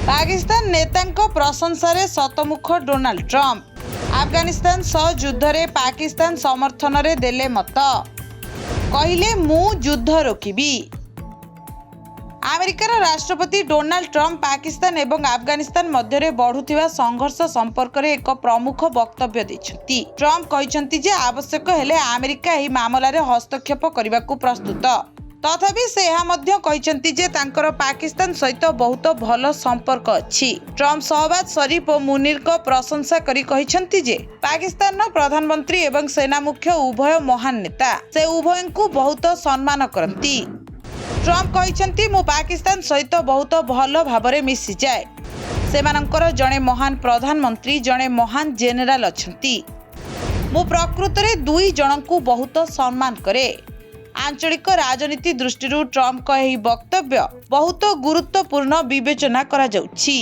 Pakistan नेतांको प्रशंसारे शतमुख Donald Trump Afghanistan सह युद्धरे पाकिस्तान समर्थन रे देले मत कहिले मु युद्ध रोकिबी। अमेरिकार राष्ट्रपति डोनाल्ड ट्रम्प पाकिस्तान एवं अफगानिस्तान मध्य बढ़ुथिबा संघर्ष संपर्क में एक प्रमुख वक्तव्य दैछंती। ट्रम्प कहिसंती जे आवश्यक हेले अमेरिका एही मामला रे हस्तक्षेप करबाकू प्रस्तुत। तथापि से यह मध्य कहिसंती जे तांकर पाकिस्तान सहित बहुत भल संपर्क अछि। ट्रम्प शहबाज शरीफ और मुनीर को प्रशंसा करी कहिसंती जे पाकिस्तान प्रधानमंत्री एवं सेना मुख्य उभय महान नेता, से उभय को बहुत सम्मान करती। ट्रम्प कहिसंती मु पाकिस्तान सहित बहुत भल भाबरे मिसी जाए। सेमानंकर जणे महान प्रधानमंत्री, जणे महान जेनेराल अछंती। मु प्रकृत रे दुई जनकू बहुत सम्मान करे। आंचलिक राजनीति दृष्टि ट्रम्प एही वक्तव्य बहुत गुरुत्वपूर्ण विवेचना करा जाउछि।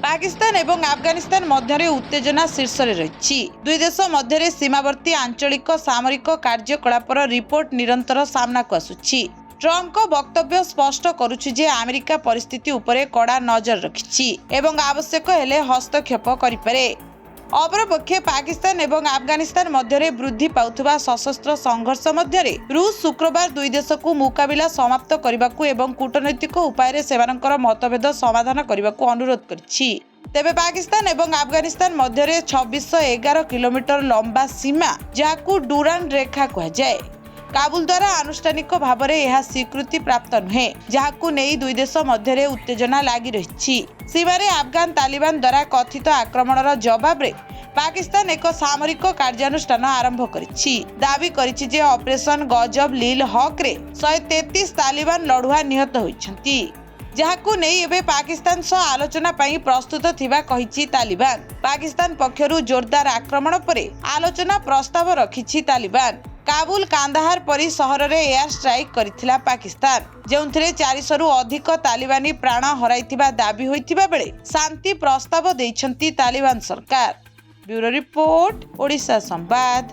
पाकिस्तान एवं अफगानिस्तान मध्य उत्तेजना शीर्ष रे रहिछि। दुई देश मध्य सीमावर्ती आंचलिक सामरिक कार्यकलापर रिपोर्ट निरंतर सामना को आसुछि। ट्रम्प को वक्तव्य स्पष्ट करुछि जे अमेरिका परिस्थिति उपरे कड़ा नजर रखिछि एवं आवश्यक हेले हस्तक्षेप करिपारे। अपरपक्षे पाकिस्तान एवं अफगानिस्तान मध्य वृद्धि पाउथुबा सशस्त्र संघर्ष मध्य रूस शुक्रवार दुई देश को मुकाबिला समाप्त करने एवं कूटनैतिक उपाय सेमानंकर मतभेद समाधान करने अनुरोध करिछि। तेबे पाकिस्तान एवं अफगानिस्तान मध्य 2611 किलोमीटर लंबा सीमा जहां डुरान रेखा कहा जाए, काबुल द्वारा आनुष्ठानिक भाव में यह स्वीकृति प्राप्त नुहे, जहां नहीं दुई देश मध्य उत्तेजना लगी रही। सीमार अफगान तालिबान द्वारा कथित आक्रमणर जवाब रे पाकिस्तान एक सामरिक कार्यानुष्ठान आरंभ करिछि। दाबी करिछि जे ऑपरेशन गजब लील हक रे 133 तालिबान लड़ुआ निहत होइछंती, जहां नहीं एबे पाकिस्तान सह आलोचना पई प्रस्तुत थिबा कहिछि तालिबान। पाकिस्तान पक्षरु जोरदार आक्रमण परे आलोचना प्रस्ताव रखिछि तालिबान। काबुल कांदाहार परी सहर रे एयर स्ट्राइक करिथिला पाकिस्तान, जेउथिरे 400 रु अधिक तालिबानी प्राण हराइथिबा दाबी होइथिबा बेले शांति प्रस्ताव दैछंती तालिबान सरकार। ब्यूरो रिपोर्ट, ओडिशा संवाद।